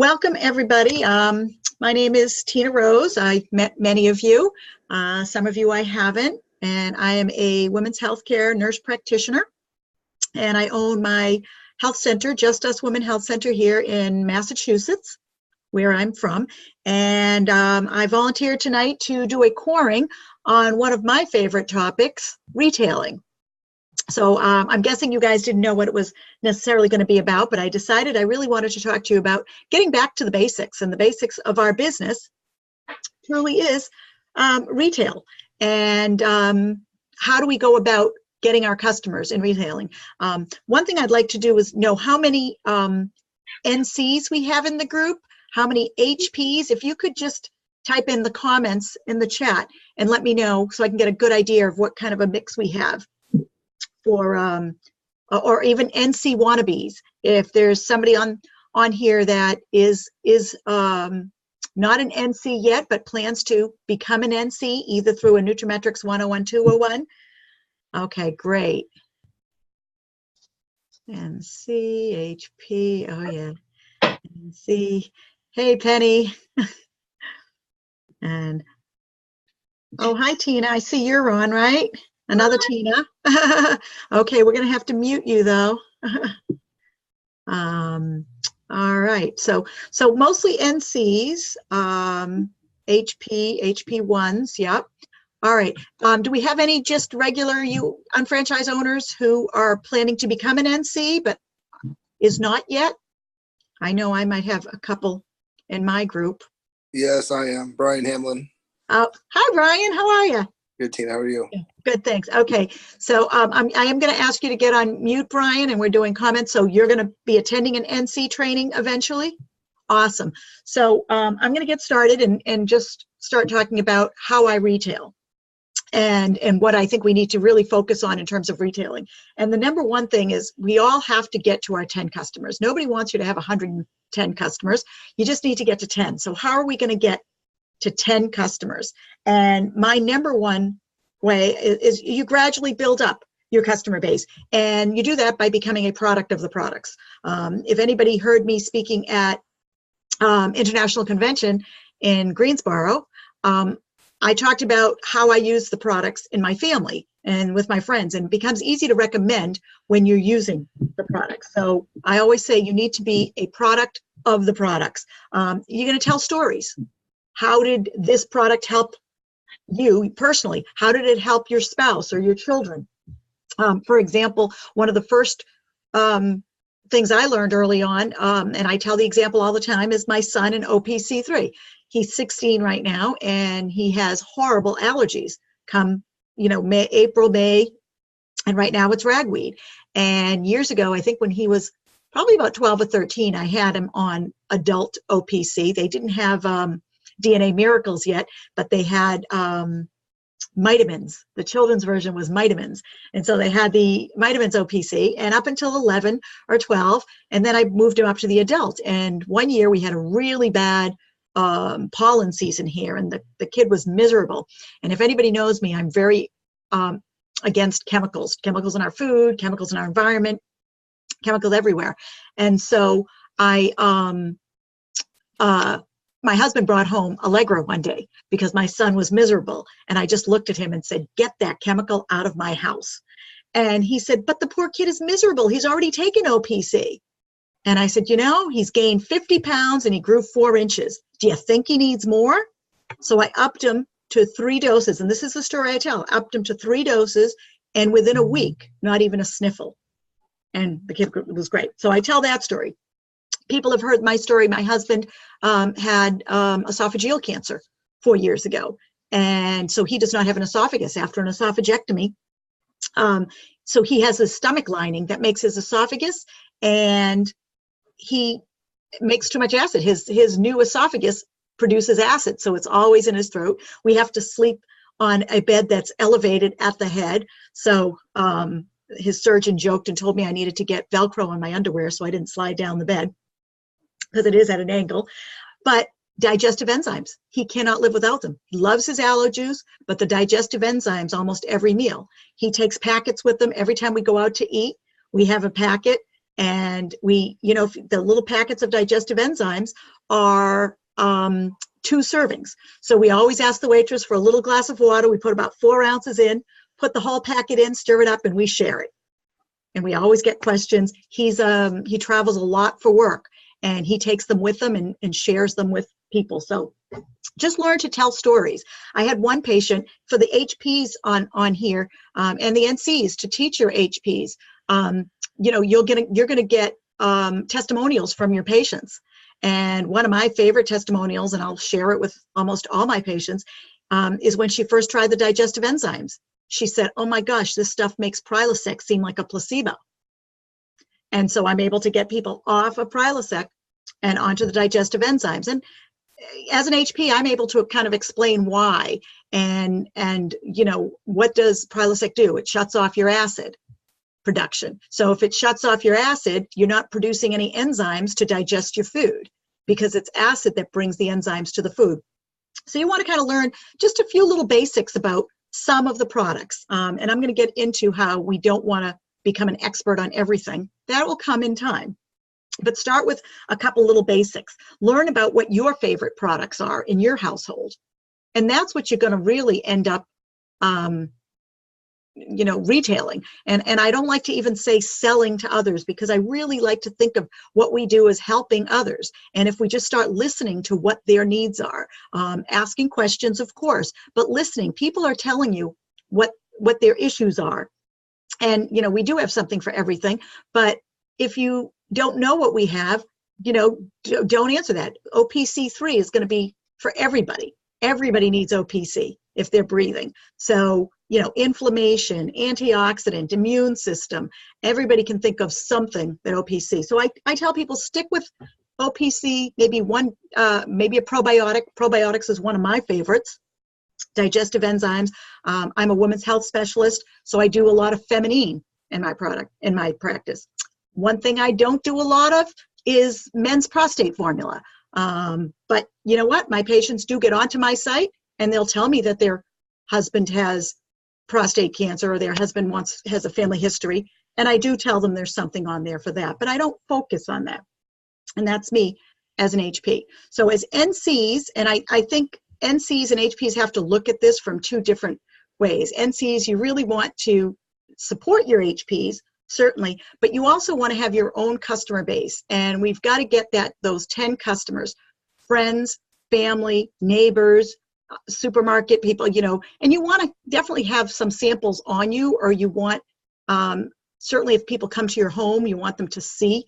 Welcome, everybody. My name is Tina Rose. I've met many of you. Some of you I haven't. And I am a women's healthcare nurse practitioner. And I own my health center, Just Us Women Health Center here in Massachusetts, where I'm from. And I volunteered tonight to do a coring on one of my favorite topics, retailing. So I'm guessing you guys didn't know what it was necessarily going to be about, but I decided I really wanted to talk to you about getting back to the basics, and the basics of our business truly is retail. And how do we go about getting our customers in retailing? One thing I'd like to do is know how many NCs we have in the group, how many HPs. If you could just type in the comments in the chat and let me know so I can get a good idea of what kind of a mix we have. For or even NC wannabes. If there's somebody on here that is not an NC yet but plans to become an NC either through a nutraMetrix 101, 201. Okay, great. NC, HP, oh yeah. NC, hey Penny. And oh, hi Tina, I see you're on, right? Another Tina. Okay, we're going to have to mute you though. All right, so mostly NCs, HP1s, yep. All right, do we have any just regular unfranchised owners who are planning to become an NC but is not yet? I know I might have a couple in my group. Yes, I am. Brian Hamlin. Hi, Brian, how are you? Good, Tina. How are you? Good, thanks. Okay, so I am going to ask you to get on mute, Brian, and we're doing comments. So you're going to be attending an NC training eventually? Awesome. So I'm going to get started and just start talking about how I retail and what I think we need to really focus on in terms of retailing. And the number one thing is we all have to get to our 10 customers. Nobody wants you to have 110 customers. You just need to get to 10. So how are we going to get to 10 customers? And my number one way is you gradually build up your customer base, and you do that by becoming a product of the products. If anybody heard me speaking at International Convention in Greensboro, I talked about how I use the products in my family and with my friends, and it becomes easy to recommend when you're using the products. So I always say you need to be a product of the products. You're going to tell stories. How did this product help you personally? How did it help your spouse or your children? For example, one of the first things I learned early on, and I tell the example all the time, is my son in OPC3. He's 16 right now, and he has horrible allergies come, April, May, and right now it's ragweed. And years ago, I think when he was probably about 12 or 13, I had him on adult OPC. They didn't have DNA Miracles yet, but they had Mitamins. The children's version was Mitamins. And so they had the Mitamins OPC, and up until 11 or 12, and then I moved him up to the adult. And one year we had a really bad pollen season here, and the kid was miserable. And if anybody knows me, I'm very against chemicals in our food, chemicals in our environment, chemicals everywhere. And so my husband brought home Allegra one day because my son was miserable. And I just looked at him and said, "Get that chemical out of my house." And he said, "But the poor kid is miserable. He's already taken OPC." And I said, he's gained 50 pounds and he grew 4 inches. Do you think he needs more? So I upped him to 3 doses. And this is the story I tell. Upped him to 3 doses. And within a week, not even a sniffle. And the kid was great. So I tell that story. People have heard my story. My husband had esophageal cancer 4 years ago. And so he does not have an esophagus after an esophagectomy. So he has a stomach lining that makes his esophagus, and he makes too much acid. His new esophagus produces acid, so it's always in his throat. We have to sleep on a bed that's elevated at the head. So his surgeon joked and told me I needed to get Velcro on my underwear so I didn't slide down the bed, because it is at an angle. But digestive enzymes, he cannot live without them. He loves his aloe juice, but the digestive enzymes almost every meal. He takes packets with him every time we go out to eat. We have a packet, And we, the little packets of digestive enzymes are 2 servings. So we always ask the waitress for a little glass of water. We put about 4 ounces in, put the whole packet in, stir it up, and we share it. And we always get questions. He travels a lot for work, and he takes them with him and shares them with people. So just learn to tell stories. I had one patient for the HPs on here, and the NCs to teach your HPs. You're going to get testimonials from your patients. And one of my favorite testimonials, and I'll share it with almost all my patients, is when she first tried the digestive enzymes. She said, "Oh my gosh, this stuff makes Prilosec seem like a placebo." And so I'm able to get people off of Prilosec and onto the digestive enzymes. And as an HP, I'm able to kind of explain why. And what does Prilosec do? It shuts off your acid production. So if it shuts off your acid, you're not producing any enzymes to digest your food, because it's acid that brings the enzymes to the food. So you want to kind of learn just a few little basics about some of the products. And I'm going to get into how we don't want to become an expert on everything. That will come in time. But start with a couple little basics. Learn about what your favorite products are in your household. And that's what you're going to really end up retailing. And I don't like to even say selling to others, because I really like to think of what we do as helping others. And if we just start listening to what their needs are, asking questions, of course, but listening, people are telling you what their issues are. And, we do have something for everything, but if you don't know what we have, don't answer that. OPC3 is going to be for everybody. Everybody needs OPC if they're breathing. So, inflammation, antioxidant, immune system, everybody can think of something that OPC. So I tell people, stick with OPC, maybe a probiotic. Probiotics is one of my favorites. Digestive enzymes. I'm a women's health specialist, so I do a lot of feminine in my practice. One thing I don't do a lot of is men's prostate formula. But you know what? My patients do get onto my site, and they'll tell me that their husband has prostate cancer, or their husband has a family history, and I do tell them there's something on there for that, but I don't focus on that. And that's me as an HP. So as NCs, and I think NCs and HPs have to look at this from 2 different ways. NCs, you really want to support your HPs, certainly, but you also want to have your own customer base. And we've got to get those 10 customers, friends, family, neighbors, supermarket people, and you want to definitely have some samples on you, or you want, certainly if people come to your home, you want them to see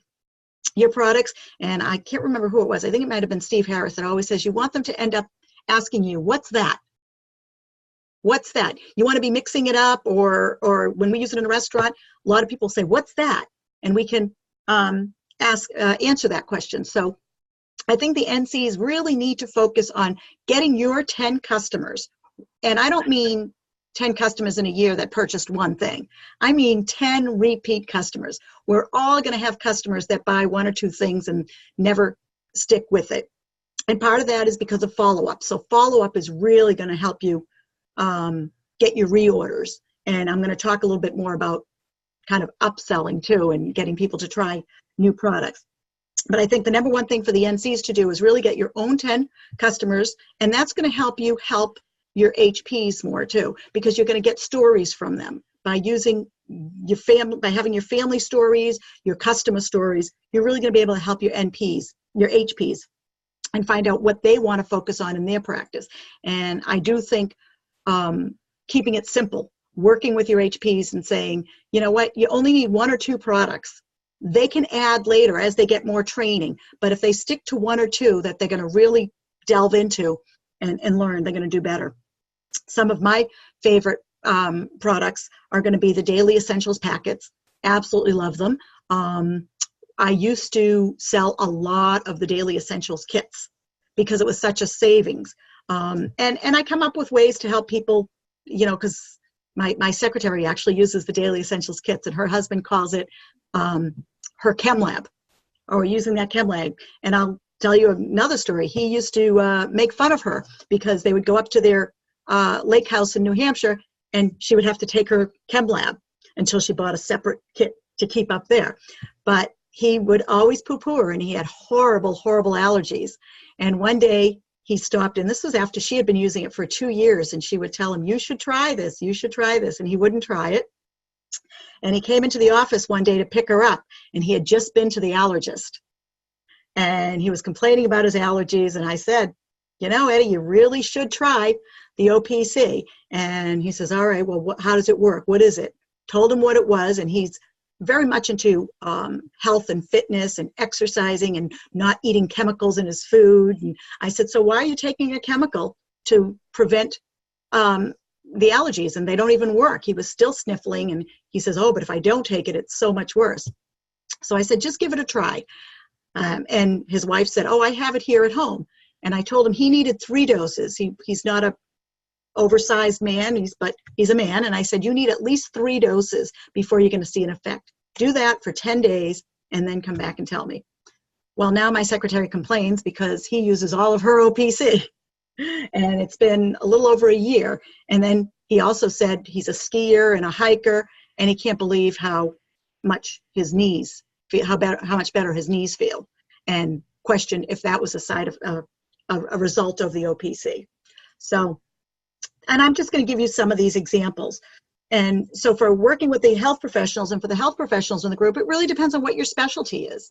your products. And I can't remember who it was. I think it might have been Steve Harris that always says you want them to end up asking you, "What's that? What's that?" You want to be mixing it up, or when we use it in a restaurant, a lot of people say, "What's that?" And we can answer that question. So I think the NCs really need to focus on getting your 10 customers. And I don't mean 10 customers in a year that purchased one thing. I mean 10 repeat customers. We're all going to have customers that buy 1 or 2 things and never stick with it. And part of that is because of follow-up. So follow-up is really going to help you get your reorders. And I'm going to talk a little bit more about kind of upselling too, and getting people to try new products. But I think the number one thing for the NCs to do is really get your own 10 customers, and that's going to help you help your HPs more too, because you're going to get stories from them by using your family, by having your family stories, your customer stories. You're really going to be able to help your NPs, your HPs, and find out what they want to focus on in their practice. And I do think keeping it simple, working with your HPs and saying, you know what, you only need 1 or 2 products. They can add later as they get more training, but if they stick to 1 or 2 that they're going to really delve into and learn, they're going to do better. Some of my favorite products are going to be the Daily Essentials packets. Absolutely love them. I used to sell a lot of the Daily Essentials kits because it was such a savings. And I come up with ways to help people, because my secretary actually uses the Daily Essentials kits, and her husband calls it her chem lab, or using that chem lab. And I'll tell you another story. He used to make fun of her because they would go up to their lake house in New Hampshire, and she would have to take her chem lab until she bought a separate kit to keep up there. But he would always poo-poo her, and he had horrible, horrible allergies. And one day he stopped, and this was after she had been using it for 2 years, and she would tell him, you should try this, you should try this, and he wouldn't try it. And he came into the office one day to pick her up, and he had just been to the allergist. And he was complaining about his allergies, and I said, you know, Eddie, you really should try the OPC. And he says, all right, well, how does it work? What is it? Told him what it was, and he's very much into health and fitness and exercising and not eating chemicals in his food. And I said, so why are you taking a chemical to prevent the allergies? And they don't even work. He was still sniffling, and he says, oh, but if I don't take it, it's so much worse. So I said, just give it a try. And his wife said, oh, I have it here at home. And I told him he needed 3 doses. He's not a oversized man, but he's a man. And I said, you need at least 3 doses before you're going to see an effect. Do that for 10 days and then come back and tell me. Well, now my secretary complains because he uses all of her OPC. And it's been a little over a year. And then he also said he's a skier and a hiker, and he can't believe how much his knees feel, how much better his knees feel, and questioned if that was a result of the OPC. So, and I'm just going to give you some of these examples. And so for working with the health professionals and for the health professionals in the group, it really depends on what your specialty is.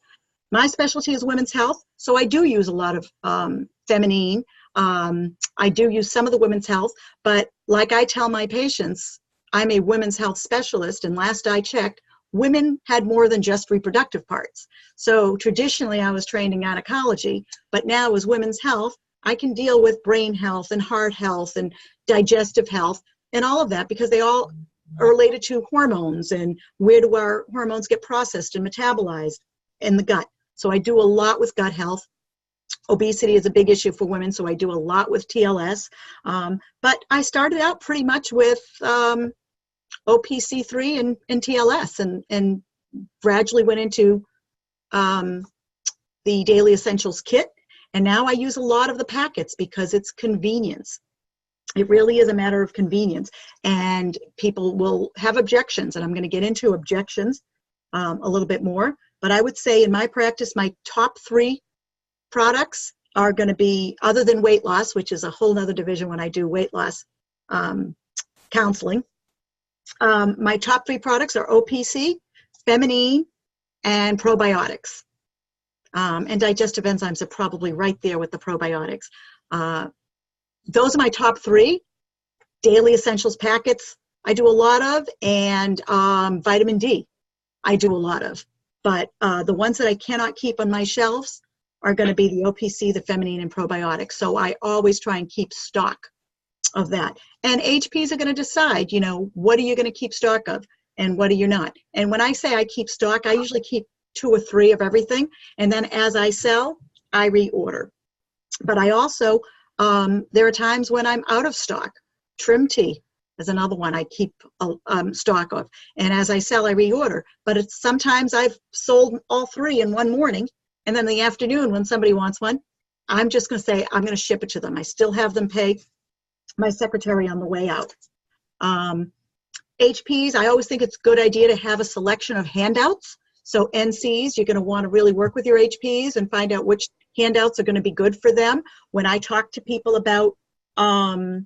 My specialty is women's health, so I do use a lot of feminine. I do use some of the women's health, but like I tell my patients, I'm a women's health specialist, and last I checked, women had more than just reproductive parts. So traditionally I was trained in gynecology, but now as women's health, I can deal with brain health and heart health and digestive health and all of that, because they all are related to hormones and where do our hormones get processed and metabolized in the gut. So I do a lot with gut health. Obesity is a big issue for women, so I do a lot with TLS. But I started out pretty much with OPC3 and TLS, and gradually went into the Daily Essentials kit. And now I use a lot of the packets because it's convenience. It really is a matter of convenience. And people will have objections, and I'm going to get into objections a little bit more. But I would say in my practice, my top 3 products are going to be, other than weight loss, which is a whole nother division when I do weight loss counseling. My top 3 products are OPC, feminine, and probiotics. And digestive enzymes are probably right there with the probiotics. Those are my top 3. Daily Essentials packets I do a lot of, and vitamin D I do a lot of. But the ones that I cannot keep on my shelves are going to be the OPC, the feminine, and probiotics. So I always try and keep stock of that. And HPs are going to decide, you know, what are you going to keep stock of and what are you not. And when I say I keep stock, I usually keep 2 or 3 of everything. And then as I sell, I reorder. But I also, there are times when I'm out of stock. Trim tea is another one I keep stock of. And as I sell, I reorder. But it's sometimes I've sold all 3 in one morning. And then in the afternoon, when somebody wants one, I'm just going to say, I'm going to ship it to them. I still have them pay my secretary on the way out. HPs, I always think it's a good idea to have a selection of handouts. So NCs, you're going to want to really work with your HPs and find out which handouts are going to be good for them. When I talk to people about OPC,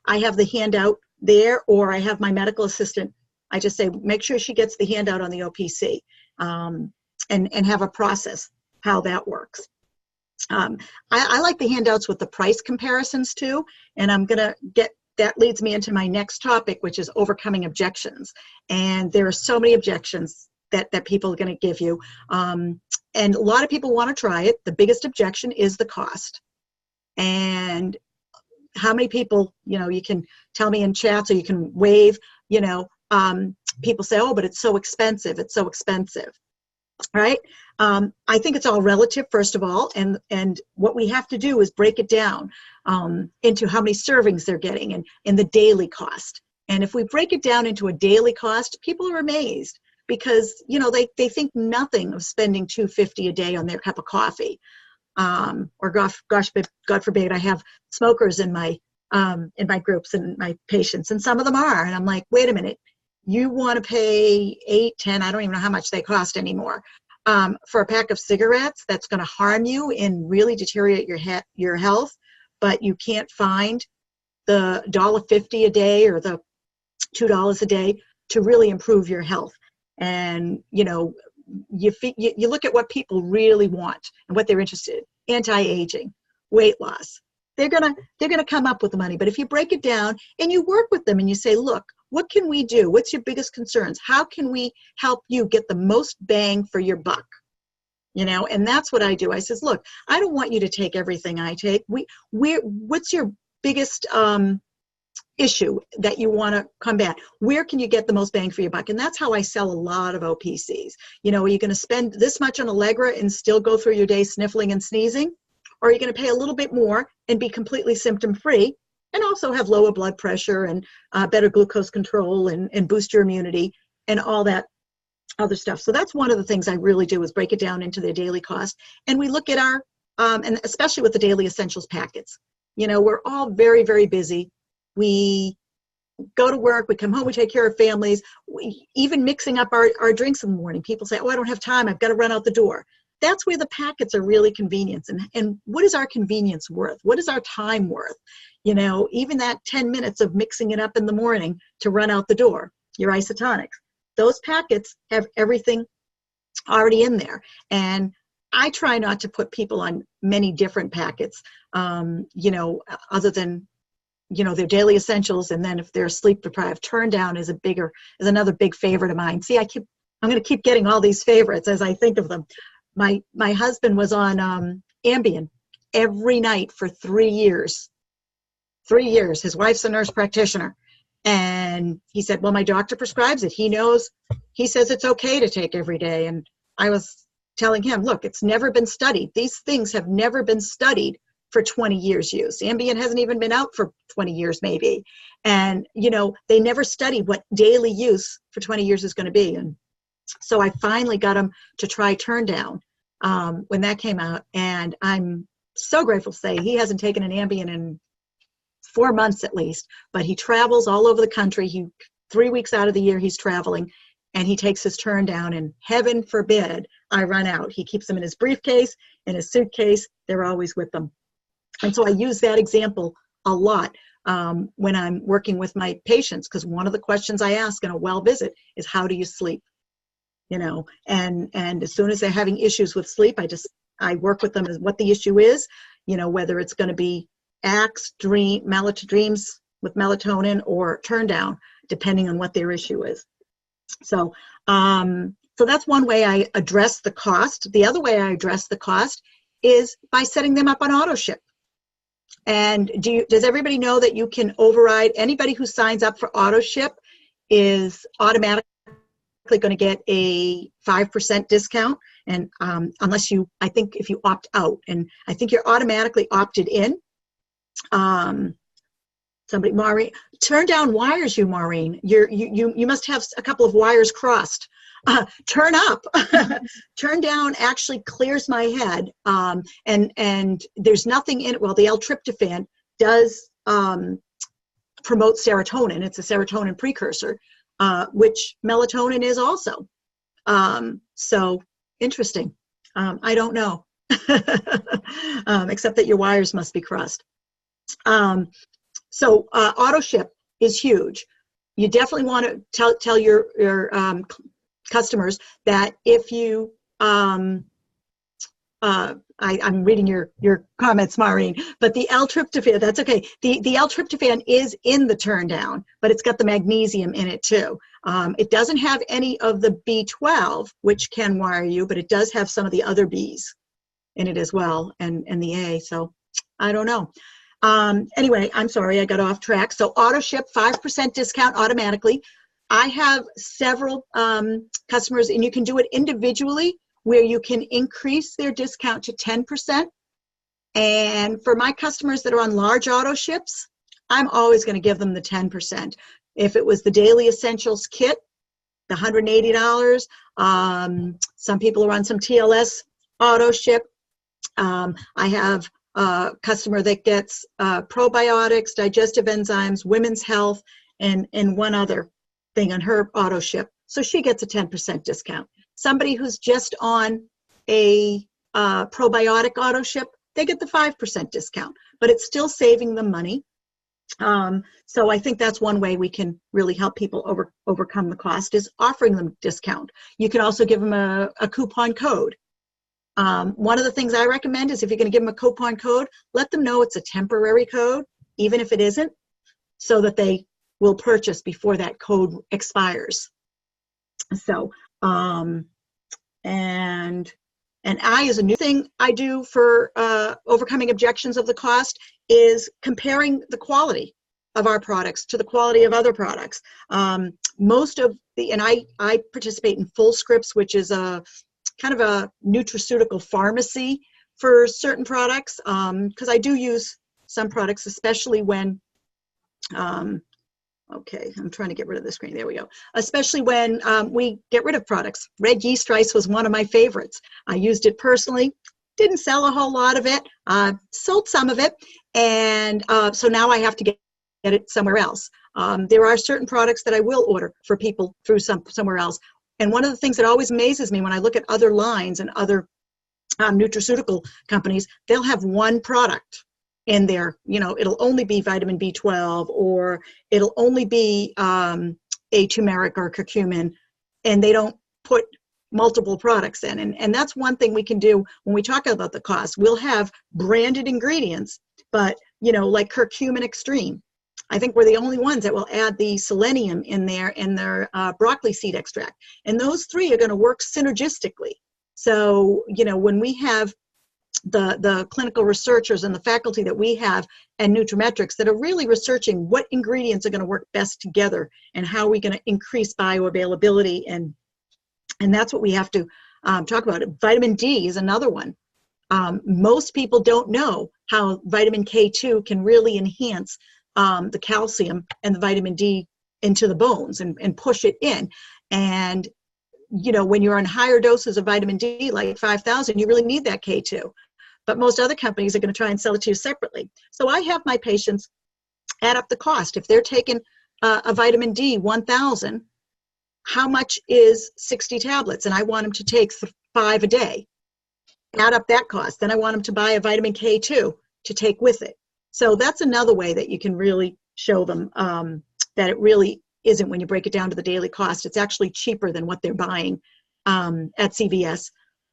I have the handout there, or I have my medical assistant. I just say, make sure she gets the handout on the OPC, and have a process how that works. I like the handouts with the price comparisons too, and I'm going to get, that leads me into my next topic, which is overcoming objections. And there are so many objections that people are going to give you. And a lot of people want to try it. The biggest objection is the cost. And how many people, you know, you can tell me in chats or you can wave, you know, people say, oh, but it's so expensive. It's so expensive. Right? I think it's all relative, first of all, and what we have to do is break it down into how many servings they're getting and the daily cost. And if we break it down into a daily cost, people are amazed because, you know, they think nothing of spending $2.50 a day on their cup of coffee. Or God forbid, I have smokers in my groups and my patients, and some of them are, and I'm like, wait a minute. you want to pay 8, 10, I don't even know how much they cost anymore, for a pack of cigarettes that's going to harm you and really deteriorate your health, but you can't find the $1.50 a day or the $2 a day to really improve your health. And, you know, you look at what people really want and what they're interested in: anti-aging, weight loss. They're gonna come up with the money. But if you break it down and you work with them and you say, look, what can we do? What's your biggest concerns? How can we help you get the most bang for your buck? You know, and that's what I do. I says, look, I don't want you to take everything I take. What's your biggest issue that you want to combat? Where can you get the most bang for your buck? And that's how I sell a lot of OPCs. You know, are you going to spend this much on Allegra and still go through your day sniffling and sneezing? Or are you going to pay a little bit more and be completely symptom-free and also have lower blood pressure and better glucose control and boost your immunity and all that other stuff? So that's one of the things I really do, is break it down into their daily cost. And we look at our, and especially with the daily essentials packets. You know, we're all very, very busy. We go to work, we come home, we take care of families. Even mixing up our drinks in the morning. People say, oh, I don't have time, I've got to run out the door. That's where the packets are really convenience. And what is our convenience worth? What is our time worth? You know, even that 10 minutes of mixing it up in the morning to run out the door, your isotonics. Those packets have everything already in there. And I try not to put people on many different packets, you know, other than, you know, their daily essentials. And then if they're sleep deprived, turn down is another big favorite of mine. See, I'm going to keep getting all these favorites as I think of them. My husband was on Ambien every night for 3 years. 3 years. His wife's a nurse practitioner. And he said, well, my doctor prescribes it. He knows, he says it's okay to take every day. And I was telling him, look, it's never been studied. These things have never been studied for 20 years use. Ambien hasn't even been out for 20 years maybe. And, you know, they never studied what daily use for 20 years is going to be. And so I finally got him to try Turn Down when that came out. And I'm so grateful to say he hasn't taken an Ambien in 4 months at least, but he travels all over the country. 3 weeks out of the year he's traveling, and he takes his Turn Down, and heaven forbid I run out. He keeps them in his briefcase, in his suitcase. They're always with them. And so I use that example a lot when I'm working with my patients, because one of the questions I ask in a well visit is, how do you sleep? You know, and as soon as they're having issues with sleep, I work with them as what the issue is, you know, whether it's going to be acts, dreams with melatonin, or Turn Down, depending on what their issue is. So, so that's one way I address the cost. The other way I address the cost is by setting them up on auto ship. And does everybody know that you can override? Anybody who signs up for auto ship is automatically going to get a 5% discount. And unless I think if you opt out, and I think you're automatically opted in. Maureen, turn down wires, Maureen. You must have a couple of wires crossed. Turn up. Turn down actually clears my head. And there's nothing in it. Well, the L-tryptophan does promote serotonin. It's a serotonin precursor, which melatonin is also. So interesting. I don't know, except that your wires must be crossed. So auto ship is huge. You definitely want to tell your customers that if you, I'm reading your comments, Maureen, but the L-tryptophan, that's okay. The L-tryptophan is in the Turn Down, but it's got the magnesium in it too. It doesn't have any of the B12, which can wire you, but it does have some of the other Bs in it as well, and the A, so I don't know. Anyway, I'm sorry, I got off track. So auto ship, 5% discount automatically. I have several customers, and you can do it individually, where you can increase their discount to 10%. And for my customers that are on large auto ships, I'm always going to give them the 10%. If it was the Daily Essentials kit, the $180, some people are on some TLS auto ship. I have a customer that gets probiotics, digestive enzymes, women's health, and one other thing on her auto ship, so she gets a 10% discount. Somebody who's just on a probiotic auto ship, they get the 5% discount, but it's still saving them money. So I think that's one way we can really help people overcome the cost, is offering them discount. You can also give them a coupon code. One of the things I recommend is, if you're going to give them a coupon code, let them know it's a temporary code, even if it isn't, so that they will purchase before that code expires. So, and I, is a new thing I do for overcoming objections of the cost, is comparing the quality of our products to the quality of other products. Most of the, and I participate in Full Scripts, which is a kind of a nutraceutical pharmacy for certain products, because I do use some products, especially when, okay, I'm trying to get rid of the screen. There we go. Especially when we get rid of products. Red yeast rice was one of my favorites. I used it personally. Didn't sell a whole lot of it. Sold some of it. And so now I have to get it somewhere else. There are certain products that I will order for people through somewhere else. And one of the things that always amazes me when I look at other lines and other nutraceutical companies, they'll have one product in there. You know, it'll only be vitamin B12, or it'll only be a turmeric or curcumin, and they don't put multiple products in. And that's one thing we can do when we talk about the cost. We'll have branded ingredients, but, you know, like curcumin extreme, I think we're the only ones that will add the selenium in there in their broccoli seed extract. And those three are going to work synergistically. So, you know, when we have the clinical researchers and the faculty that we have at nutraMetrix that are really researching what ingredients are going to work best together and how we're going to increase bioavailability, and that's what we have to talk about. Vitamin D is another one. Most people don't know how vitamin K2 can really enhance the calcium and the vitamin D into the bones and push it in. And, you know, when you're on higher doses of vitamin D, like 5,000, you really need that K2. But most other companies are going to try and sell it to you separately. So I have my patients add up the cost. If they're taking a vitamin D 1,000, how much is 60 tablets? And I want them to take 5 a day. Add up that cost. Then I want them to buy a vitamin K2 to take with it. So that's another way that you can really show them that it really isn't, when you break it down to the daily cost, it's actually cheaper than what they're buying at CVS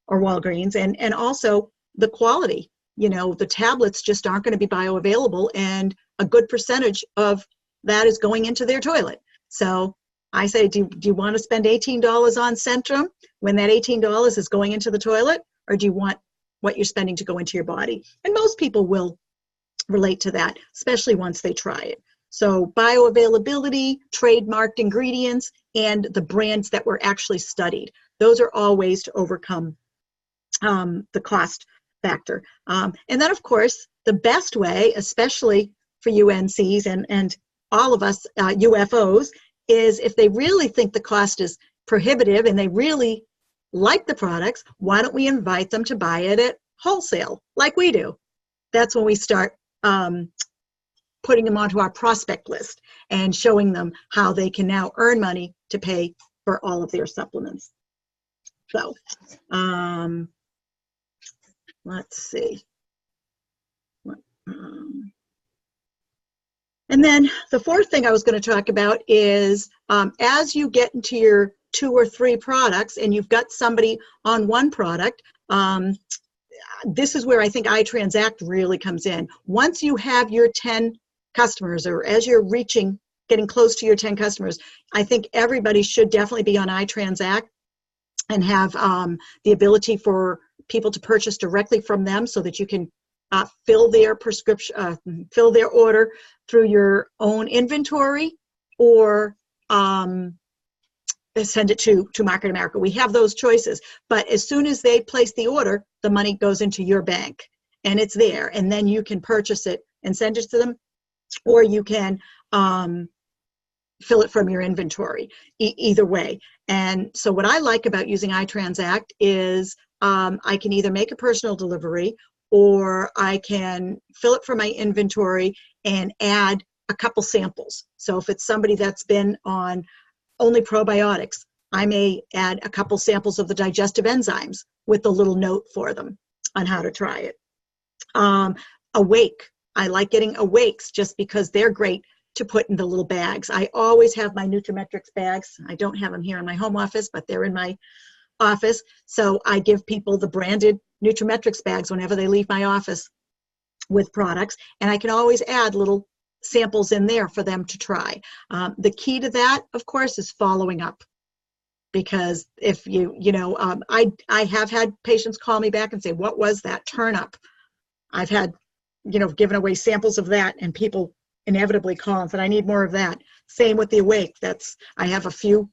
or Walgreens. And also the quality, you know, the tablets just aren't going to be bioavailable, and a good percentage of that is going into their toilet. So I say, do you want to spend $18 on Centrum when that $18 is going into the toilet, or do you want what you're spending to go into your body? And most people will relate to that, especially once they try it. So bioavailability, trademarked ingredients, and the brands that were actually studied. Those are all ways to overcome the cost factor. And then, of course, the best way, especially for UNCs and all of us UFOs, is if they really think the cost is prohibitive and they really like the products, why don't we invite them to buy it at wholesale like we do? That's when we start putting them onto our prospect list and showing them how they can now earn money to pay for all of their supplements. So let's see. And then the fourth thing I was going to talk about is as you get into your 2 or 3 products and you've got somebody on one product, this is where I think iTransact really comes in. Once you have your 10 customers, or as you're getting close to your 10 customers, I think everybody should definitely be on iTransact and have the ability for people to purchase directly from them, so that you can fill their prescription, fill their order through your own inventory, or send it to Market America. We have those choices. But as soon as they place the order, the money goes into your bank and it's there. And then you can purchase it and send it to them, or you can fill it from your inventory, either way. And so what I like about using iTransact is I can either make a personal delivery, or I can fill it from my inventory and add a couple samples. So if it's somebody that's been on only probiotics. I may add a couple samples of the digestive enzymes with a little note for them on how to try it. Awake. I like getting awakes just because they're great to put in the little bags. I always have my nutraMetrix bags. I don't have them here in my home office, but they're in my office. So I give people the branded nutraMetrix bags whenever they leave my office with products. And I can always add little samples in there for them to try. The key to that, of course, is following up. Because if I have had patients call me back and say, what was that turn up? I've had, given away samples of that, and people inevitably call and said, I need more of that. Same with the awake. I have a few.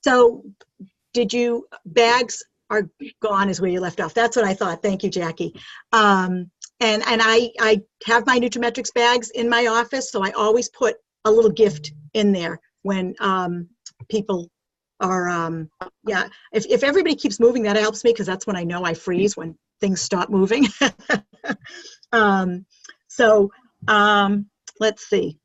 So bags are gone is where you left off. That's what I thought. Thank you, Jackie. And I have my nutraMetrix bags in my office, so I always put a little gift in there when people are, if everybody keeps moving, that helps me, because that's when I know I freeze, when things stop moving. Let's see.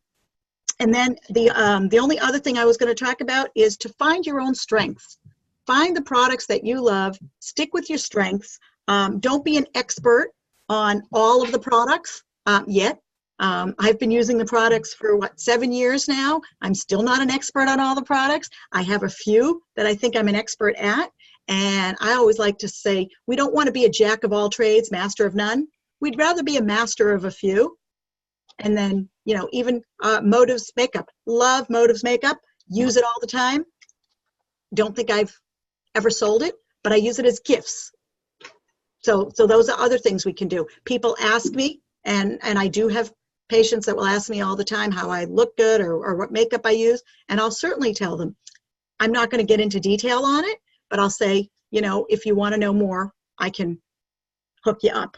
And then the only other thing I was going to talk about is to find your own strengths. Find the products that you love, stick with your strengths. Don't be an expert on all of the products yet. I've been using the products for 7 years now. I'm still not an expert on all the products. I have a few that I think I'm an expert at. And I always like to say, we don't want to be a jack of all trades, master of none. We'd rather be a master of a few. And then, even Motives makeup. Love Motives makeup. Use it all the time. Don't think I've ever sold it, but I use it as gifts. So those are other things we can do. People ask me, and I do have patients that will ask me all the time how I look good or what makeup I use, and I'll certainly tell them. I'm not going to get into detail on it, but I'll say, if you want to know more, I can hook you up.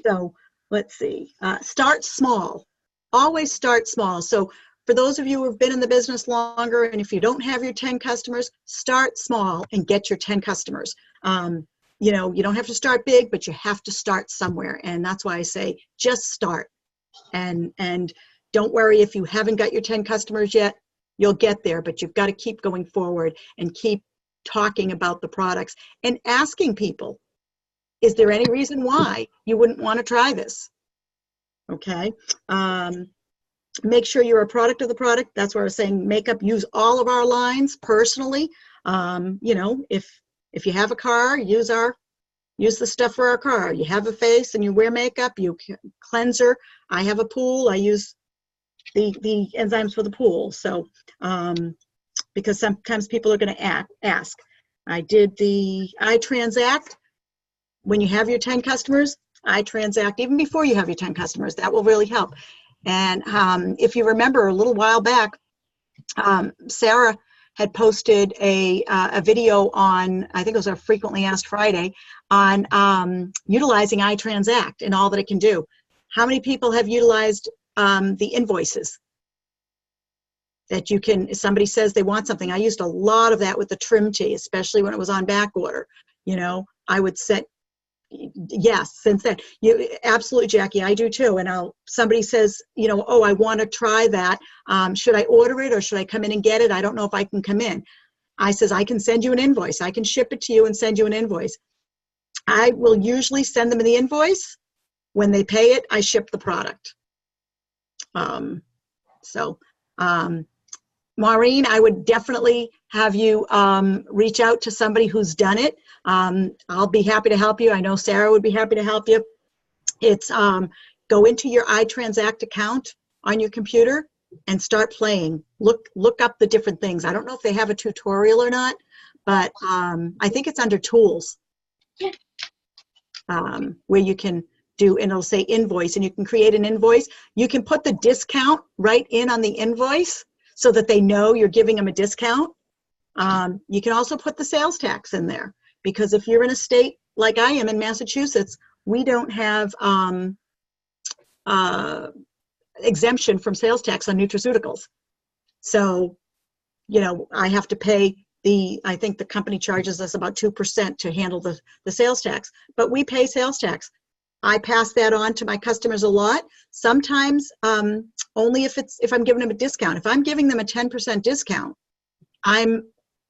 So let's see. Start small. Always start small. So for those of you who have been in the business longer, and if you don't have your 10 customers, start small and get your 10 customers. You don't have to start big, but you have to start somewhere. And that's why I say, just start. And don't worry if you haven't got your 10 customers yet, you'll get there, but you've got to keep going forward and keep talking about the products and asking people, is there any reason why you wouldn't want to try this? Okay. Make sure you're a product of the product. That's where I was saying makeup, use all of our lines personally. If you have a car, use the stuff for our car. You have a face and you wear makeup, you cleanser. I have a pool. I use the enzymes for the pool. So, because sometimes people are going to ask. I did the iTransact. When you have your 10 customers, iTransact even before you have your 10 customers. That will really help. And if you remember a little while back, Sarah had posted a video on, I think it was our Frequently Asked Friday, on utilizing iTransact and all that it can do. How many people have utilized the invoices? That you can, if somebody says they want something, I used a lot of that with the trim tea, especially when it was on back order. I would set, yes, since then, absolutely, Jackie, I do too. And somebody says, oh, I want to try that. Should I order it or should I come in and get it? I don't know if I can come in. I says, I can send you an invoice. I can ship it to you and send you an invoice. I will usually send them the invoice. When they pay it, I ship the product. Maureen, I would definitely have you reach out to somebody who's done it. I'll be happy to help you. I know Sarah would be happy to help you. It's go into your iTransact account on your computer and start playing. Look up the different things. I don't know if they have a tutorial or not, but I think it's under tools where you can do, and it'll say invoice, and you can create an invoice. You can put the discount right in on the invoice so that they know you're giving them a discount. You can also put the sales tax in there, because if you're in a state like I am in Massachusetts, we don't have exemption from sales tax on nutraceuticals. So, I have to pay I think the company charges us about 2% to handle the sales tax, but we pay sales tax I pass that on to my customers a lot. Sometimes only if I'm giving them a discount. If I'm giving them a 10% discount, I'm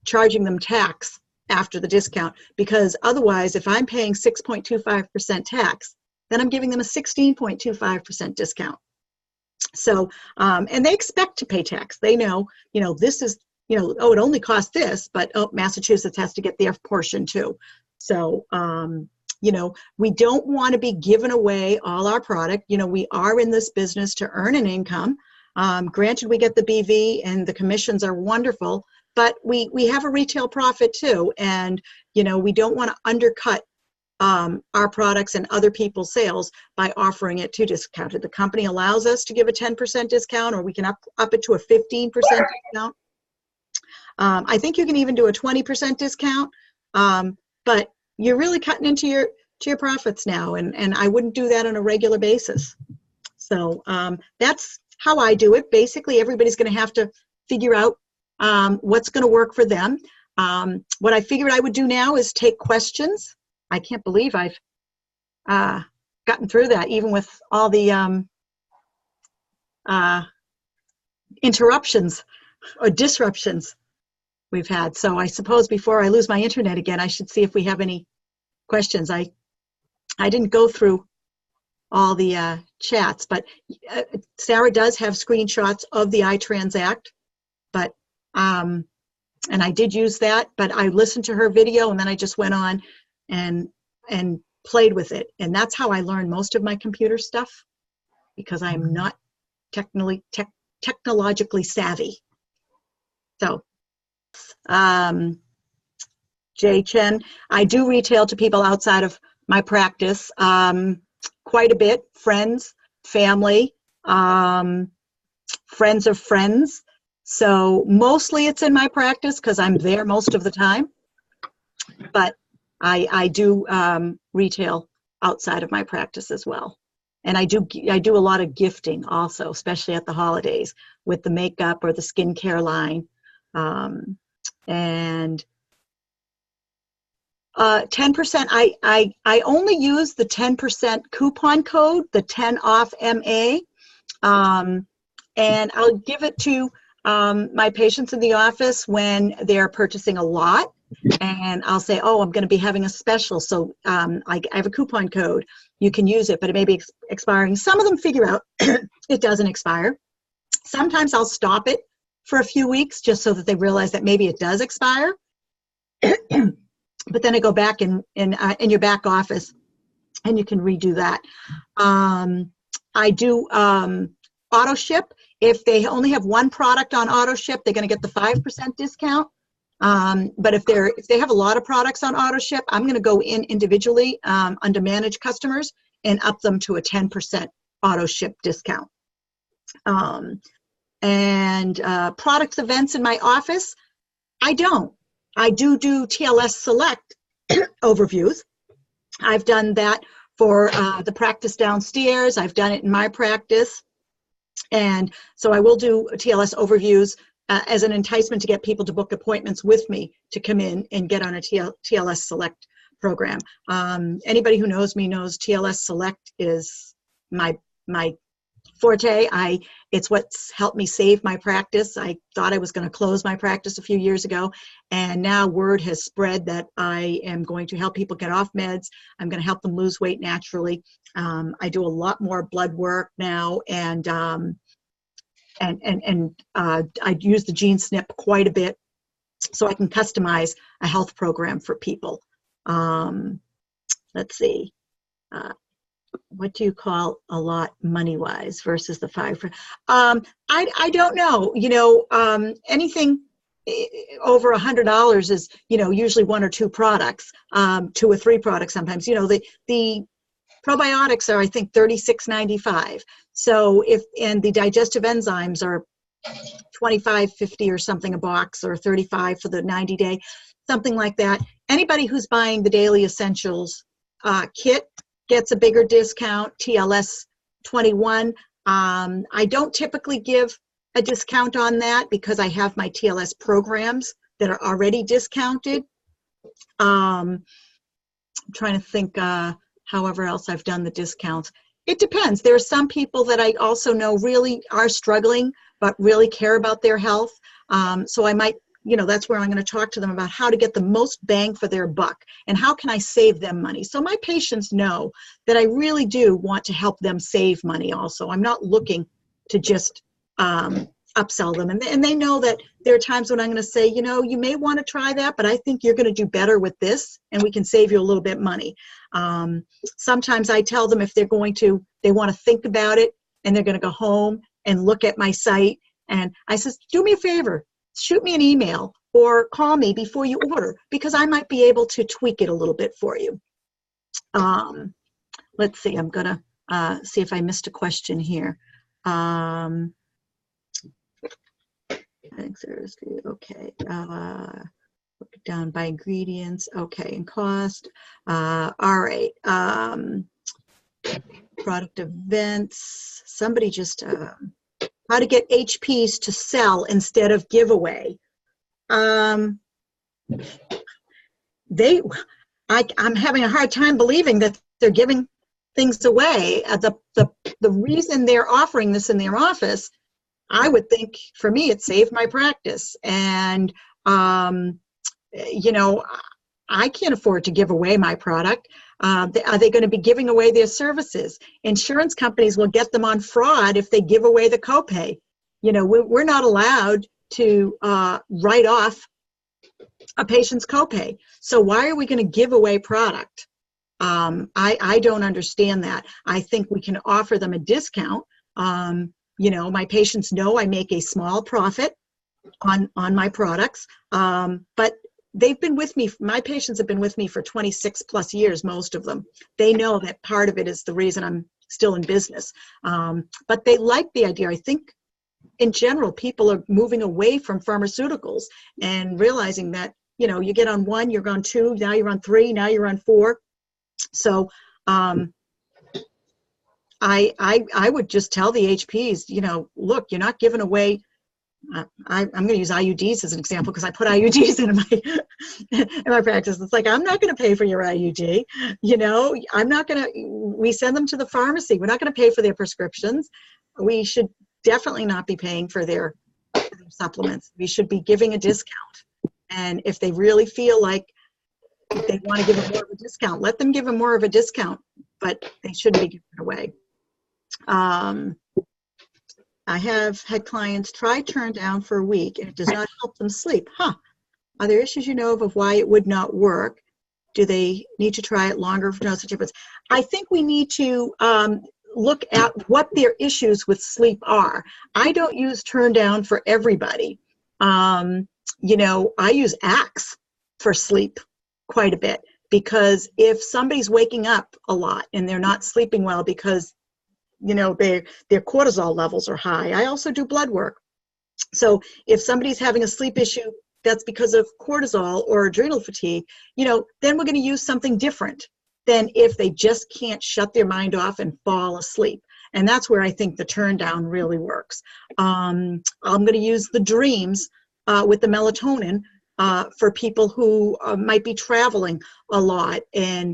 charging them tax after the discount, because otherwise, if I'm paying 6.25% tax, then I'm giving them a 16.25% discount. So, and they expect to pay tax. They know, this is, oh, it only costs this, but oh, Massachusetts has to get their portion too. So, we don't want to be giving away all our product. We are in this business to earn an income. Granted, we get the BV and the commissions are wonderful, but we have a retail profit too. And, we don't want to undercut our products and other people's sales by offering it too discounted. The company allows us to give a 10% discount, or we can up it to a 15% discount. I think you can even do a 20% discount, but you're really cutting into your profits now, and I wouldn't do that on a regular basis. So that's how I do it. Basically, everybody's going to have to figure out what's going to work for them. What I figured I would do now is take questions. I can't believe I've gotten through that, even with all the interruptions or disruptions we've had. So I suppose before I lose my internet again, I should see if we have any questions. I didn't go through all the chats, but Sarah does have screenshots of the iTransact, but and I did use that, but I listened to her video and then I just went on and played with it. And that's how I learned most of my computer stuff, because I'm not technologically savvy. So, Jay Chen, I do retail to people outside of my practice quite a bit, friends, family, friends of friends. So mostly it's in my practice because I'm there most of the time, but I do retail outside of my practice as well. And I do a lot of gifting also, especially at the holidays with the makeup or the skincare line. And 10%, I only use the 10% coupon code, the 10 off MA, and I'll give it to my patients in the office when they're purchasing a lot, and I'll say, oh, I'm going to be having a special, so I have a coupon code. You can use it, but it may be expiring. Some of them figure out it doesn't expire. Sometimes I'll stop it for a few weeks just so that they realize that maybe it does expire. But then I go back in your back office and you can redo that. I do auto ship. If they only have one product on auto ship, they're going to get the 5% discount. But if they have a lot of products on auto ship, I'm going to go in individually under managed customers and up them to a 10% auto ship discount. And products events in my office, I don't. I do TLS Select overviews. I've done that for the practice downstairs. I've done it in my practice. And so I will do TLS overviews as an enticement to get people to book appointments with me to come in and get on a TLS Select program. Anybody who knows me knows TLS Select is my forte. It's what's helped me save my practice. I thought I was going to close my practice a few years ago, and now word has spread that I am going to help people get off meds. I'm going to help them lose weight naturally. I do a lot more blood work now, and I use the gene snip quite a bit, so I can customize a health program for people. Let's see. What do you call a lot money-wise versus the 5? I don't know. Anything over $100 is, usually 1 or 2 products, 2 or 3 products sometimes. The probiotics are, I think, $36.95. So and the digestive enzymes are $25.50 or something a box, or $35 for the 90-day, something like that. Anybody who's buying the Daily Essentials kit gets a bigger discount, TLS 21. I don't typically give a discount on that because I have my TLS programs that are already discounted. I'm trying to think how however else I've done the discounts. It depends. There are some people that I also know really are struggling, but really care about their health. So I might, that's where I'm going to talk to them about how to get the most bang for their buck and how can I save them money. So my patients know that I really do want to help them save money also. I'm not looking to just upsell them. And they know that there are times when I'm going to say, you may want to try that, but I think you're going to do better with this and we can save you a little bit money. Sometimes I tell them if they want to think about it and they're going to go home and look at my site. And I says, do me a favor, shoot me an email or call me before you order because I might be able to tweak it a little bit for you. Let's see, I'm going to see if I missed a question here. Okay, look it down by ingredients. Okay, and cost. All right. Product events. Somebody just how to get HPs to sell instead of giveaway. I'm having a hard time believing that they're giving things away. The reason they're offering this in their office, I would think for me it saved my practice. And I can't afford to give away my product. Are they going to be giving away their services? Insurance companies will get them on fraud if they give away the copay. We're not allowed to write off a patient's copay. So why are we going to give away product? I don't understand that. I think we can offer them a discount. My patients know I make a small profit on my products, but they've been with me, my patients have been with me for 26 plus years, most of them. They know that part of it is the reason I'm still in business. But they like the idea. I think in general, people are moving away from pharmaceuticals and realizing that, you get on 1, you're on 2, now you're on 3, now you're on 4. So I would just tell the HPs, look, you're not giving away. I'm going to use IUDs as an example because I put IUDs in my practice. It's like, I'm not going to pay for your IUD. I'm not going to, we send them to the pharmacy. We're not going to pay for their prescriptions. We should definitely not be paying for their supplements. We should be giving a discount. And if they really feel like they want to give them more of a discount, let them give them more of a discount, but they shouldn't be giving it away. I have had clients try turn down for a week and it does not help them sleep. Are there issues of why it would not work? Do they need to try it longer for no such difference? I think we need to look at what their issues with sleep are. I don't use turn down for everybody. I use Axe for sleep quite a bit because if somebody's waking up a lot and they're not sleeping well because their cortisol levels are high. I also do blood work. So if somebody's having a sleep issue that's because of cortisol or adrenal fatigue, then we're going to use something different than if they just can't shut their mind off and fall asleep. And that's where I think the turn down really works. I'm going to use the dreams with the melatonin for people who might be traveling a lot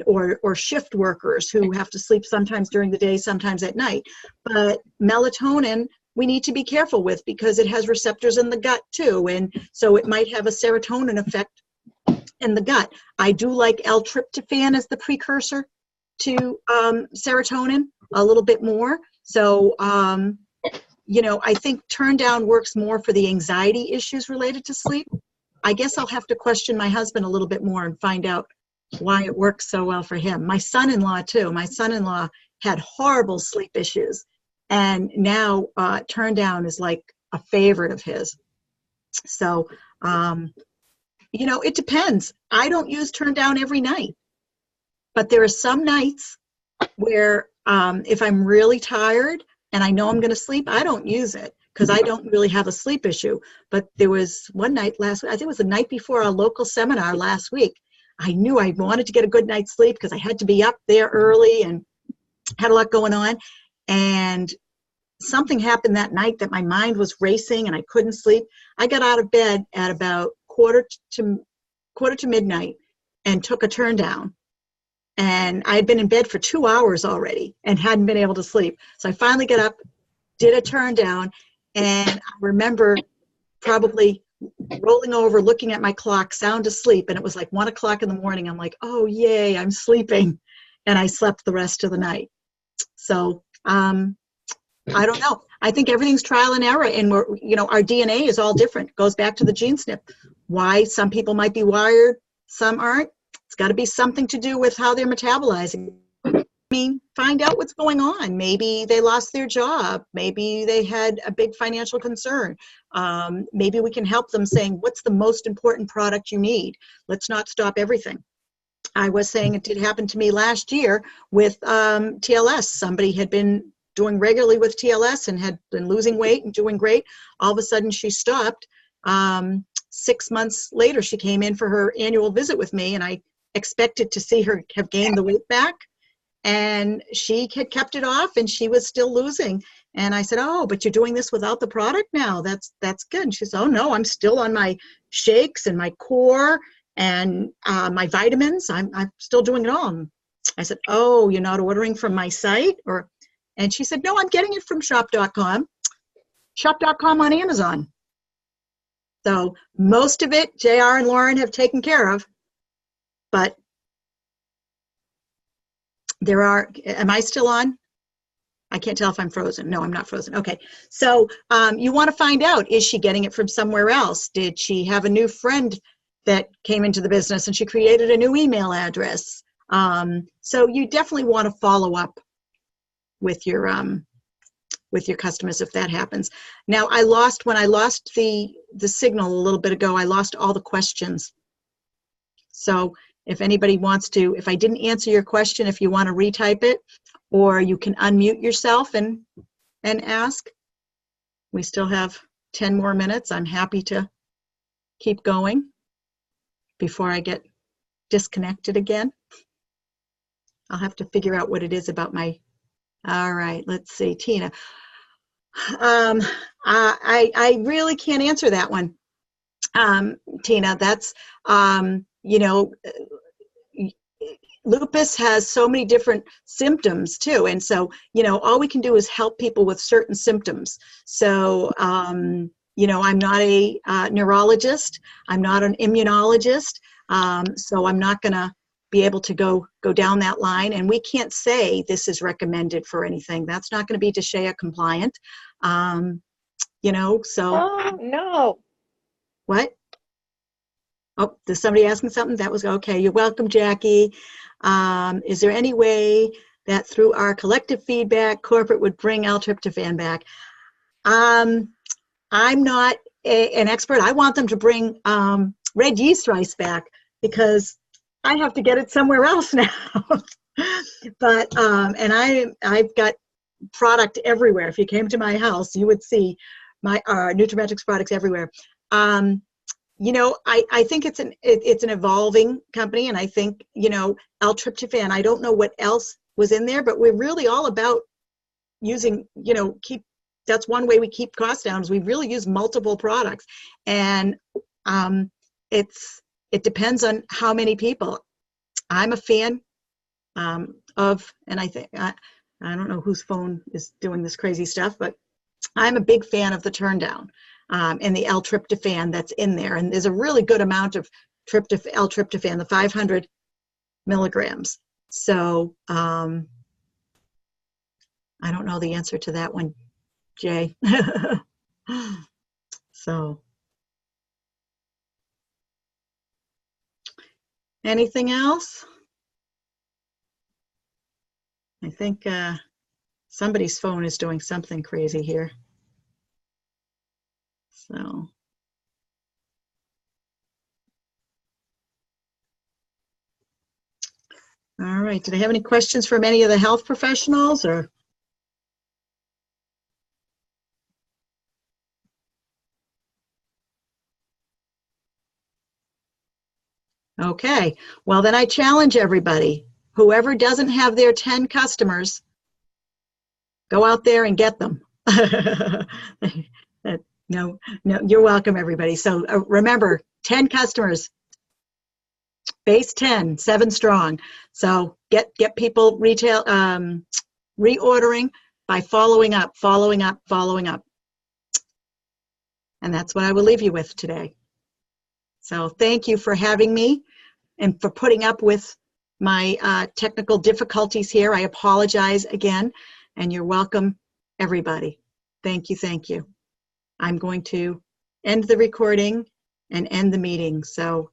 or shift workers who have to sleep sometimes during the day, sometimes at night. But melatonin, we need to be careful with because it has receptors in the gut too. And so it might have a serotonin effect in the gut. I do like L-tryptophan as the precursor to serotonin a little bit more. So, I think turn down works more for the anxiety issues related to sleep. I guess I'll have to question my husband a little bit more and find out why it works so well for him. My son-in-law too. My son-in-law had horrible sleep issues and now turn down is like a favorite of his. So, it depends. I don't use turn down every night, but there are some nights where if I'm really tired and I know I'm going to sleep, I don't use it because I don't really have a sleep issue. But there was one night last week, I think it was the night before our local seminar last week, I knew I wanted to get a good night's sleep because I had to be up there early and had a lot going on. And something happened that night that my mind was racing and I couldn't sleep. I got out of bed at about quarter to midnight and took a turn down. And I had been in bed for 2 hours already and hadn't been able to sleep. So I finally got up, did a turn down, and I remember probably rolling over, looking at my clock, sound asleep, and it was like 1 o'clock in the morning. I'm like, oh, yay, I'm sleeping. And I slept the rest of the night. So I don't know. I think everything's trial and error, and we're, our DNA is all different. It goes back to the gene snip. Why some people might be wired, some aren't. It's got to be something to do with how they're metabolizing. I mean, find out what's going on. Maybe they lost their job. Maybe they had a big financial concern. Maybe we can help them saying, what's the most important product you need? Let's not stop everything. I was saying it did happen to me last year with TLS. Somebody had been doing regularly with TLS and had been losing weight and doing great. All of a sudden she stopped. 6 months later, she came in for her annual visit with me, and I expected to see her have gained the weight back. And she had kept it off, and she was still losing. And I said, oh, but you're doing this without the product now. That's good. And she said, oh, no, I'm still on my shakes and my core and my vitamins. I'm still doing it all. And I said, oh, you're not ordering from my site? And she said, no, I'm getting it from shop.com. Shop.com on Amazon. So most of it, JR and Lauren have taken care of. But there are, am I still on? I can't tell if I'm frozen. No, I'm not frozen. Okay. So you want to find out, is she getting it from somewhere else? Did she have a new friend that came into the business and she created a new email address? So you definitely want to follow up with your customers if that happens. Now when I lost the signal a little bit ago, I lost all the questions. So if anybody wants to, if I didn't answer your question, if you want to retype it, or you can unmute yourself and ask. We still have 10 more minutes. I'm happy to keep going before I get disconnected again. I'll have to figure out what it is about my, all right, let's see, Tina. I really can't answer that one, Tina. That's, lupus has so many different symptoms too. And so, all we can do is help people with certain symptoms. So, I'm not a neurologist. I'm not an immunologist. So I'm not going to be able to go down that line. And we can't say this is recommended for anything. That's not going to be DSHEA compliant. So. Oh, no. What? Oh, there's somebody asking something? That was okay. You're welcome, Jackie. Is there any way that through our collective feedback, corporate would bring L-tryptophan back? I'm not an expert. I want them to bring red yeast rice back because I have to get it somewhere else now. But, and I've got product everywhere. If you came to my house, you would see my nutraMetrix products everywhere. I think it's an evolving company, and I think, L-tryptophan, I don't know what else was in there, but we're really all about using, that's one way we keep costs down, is we really use multiple products. And it depends on how many people. I'm a fan of, and I think, I don't know whose phone is doing this crazy stuff, but I'm a big fan of the turndown. And the L-tryptophan that's in there. And there's a really good amount of L-tryptophan, the 500 milligrams. So I don't know the answer to that one, Jay. So anything else? I think somebody's phone is doing something crazy here. So, all right. Did I have any questions from any of the health professionals or? Okay. Well, then I challenge everybody. Whoever doesn't have their 10 customers, go out there and get them. No, you're welcome, everybody. So remember, 10 customers. base 10, 7 strong. So get people reordering by following up. And that's what I will leave you with today. So thank you for having me and for putting up with my technical difficulties here. I apologize again, and you're welcome, everybody. Thank you. I'm going to end the recording and end the meeting. So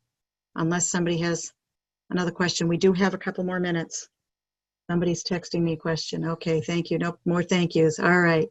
unless somebody has another question, we do have a couple more minutes. Somebody's texting me a question. Okay, thank you. No more thank yous. All right.